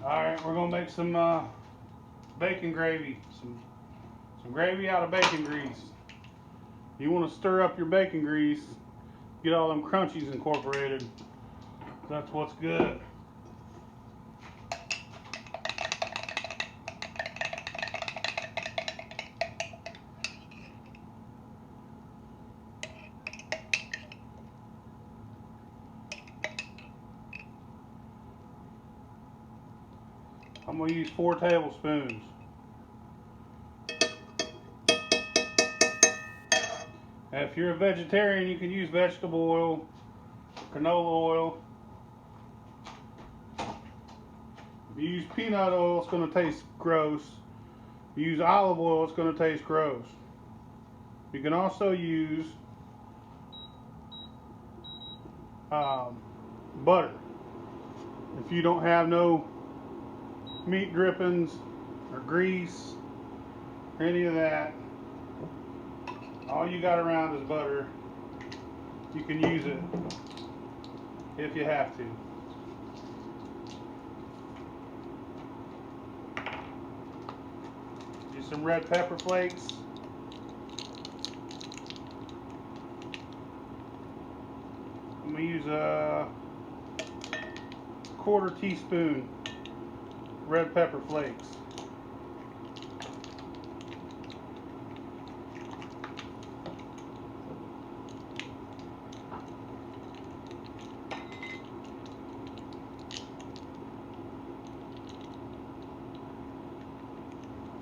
Alright, we're going to make some bacon gravy. Some gravy out of bacon grease. You want to stir up your bacon grease, get all them crunchies incorporated. That's what's good. I'm going to use 4 tablespoons. And if you're a vegetarian, you can use vegetable oil, canola oil. If you use peanut oil, it's going to taste gross. If you use olive oil, it's going to taste gross. You can also use butter. If you don't have no meat drippings or grease or any of that, all you got around is butter. You can use it if you have to. Use some red pepper flakes. I'm going to use a 1/4 teaspoon red pepper flakes.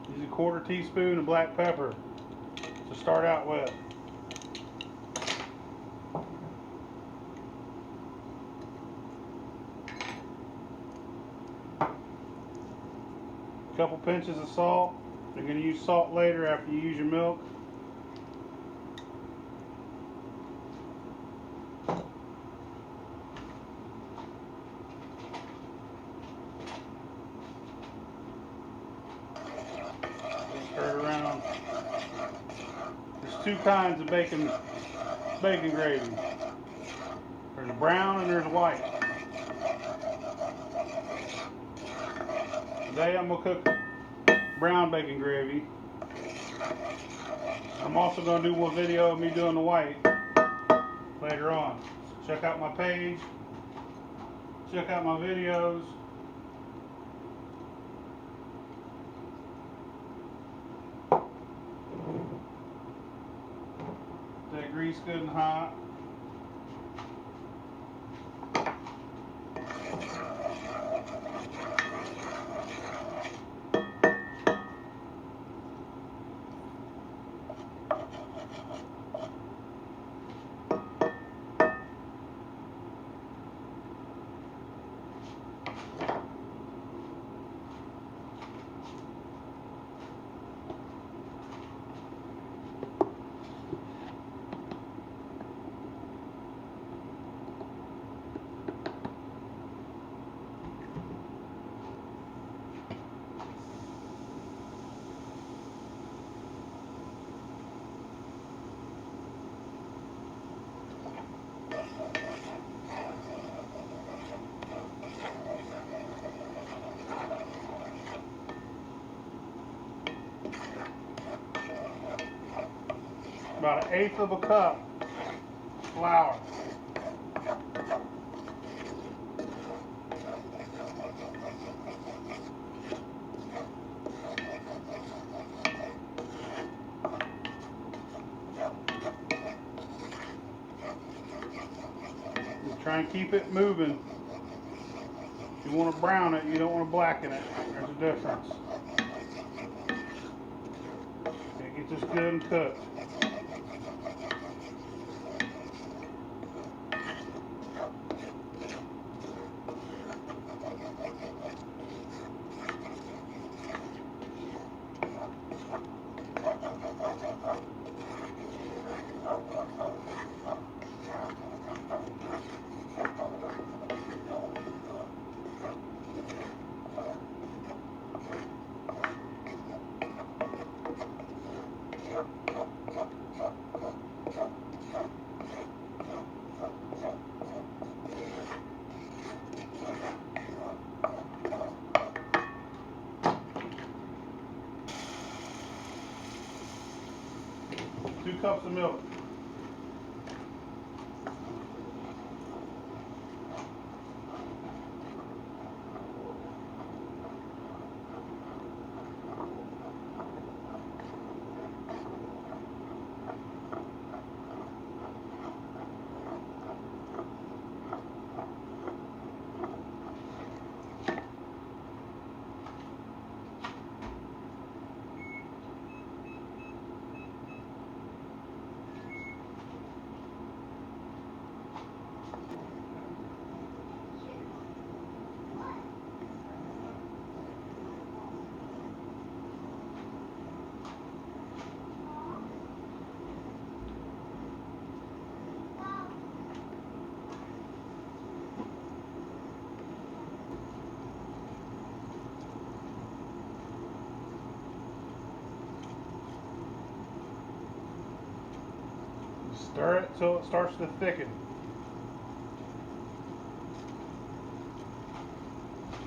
Use a 1/4 teaspoon of black pepper to start out with. A couple pinches of salt. You're going to use salt later after you use your milk. Stir it around. There's 2 kinds of bacon gravy. There's brown and there's white. Today I'm going to cook brown bacon gravy. I'm also going to do a video of me doing the white later on. So check out my page. Check out my videos. That grease good and hot. About 1/8 of a cup flour. Try and keep it moving. You want to brown it, you don't want to blacken it. There's a difference. Okay, get this good and cooked. 2 cups of milk. Stir it till it starts to thicken.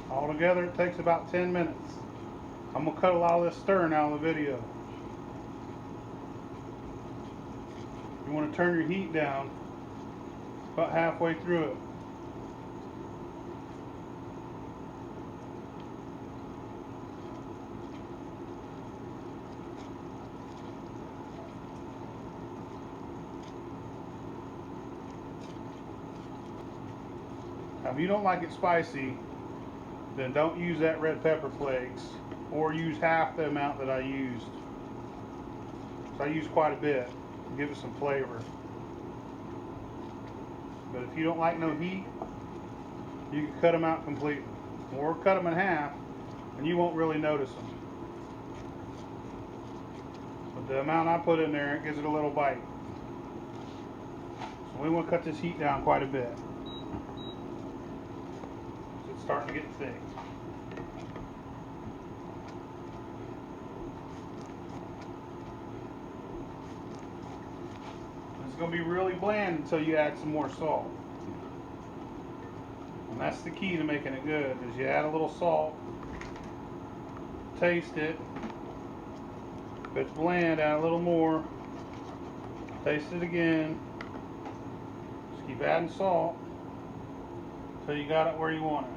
Altogether it takes about 10 minutes. I'm going to cut a lot of this stirring out of the video. You want to turn your heat down about halfway through it. Now, if you don't like it spicy, then don't use that red pepper flakes, or use half the amount that I used. So I used quite a bit to give it some flavor. But if you don't like no heat, you can cut them out completely, or cut them in half, and you won't really notice them. But the amount I put in there, it gives it a little bite. So we want to cut this heat down quite a bit. It's starting to get thick. It's going to be really bland until you add some more salt. And that's the key to making it good, is you add a little salt, taste it. If it's bland, add a little more, taste it again. Just keep adding salt until you got it where you want it.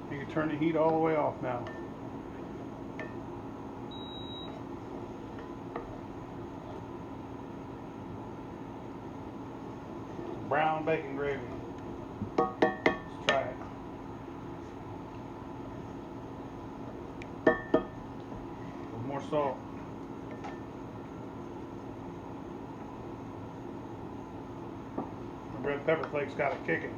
You can turn the heat all the way off now. Brown bacon gravy. Let's try it. With more salt. The red pepper flakes got it kicking.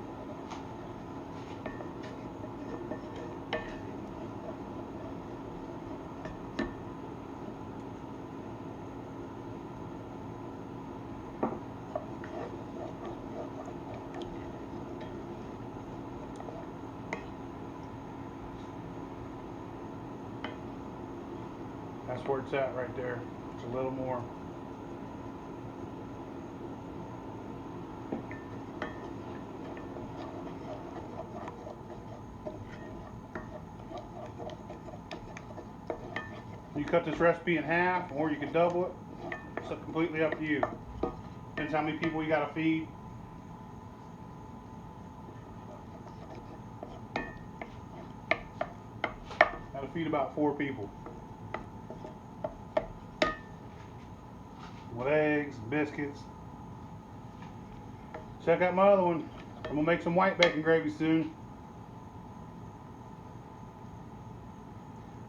That's where it's at right there. It's a little more. You cut this recipe in half, or you can double it. It's completely up to you. Depends how many people you got to feed. Got to feed about 4 people. With eggs and biscuits. Check out my other one. I'm gonna make some white bacon gravy soon.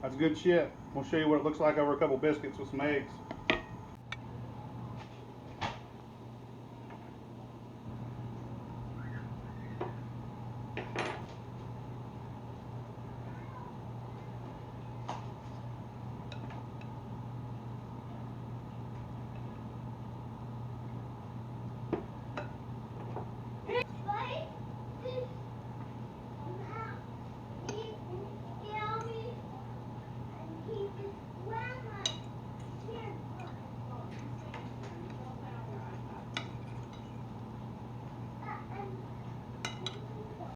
That's good shit. We'll show you what it looks like over a couple biscuits with some eggs.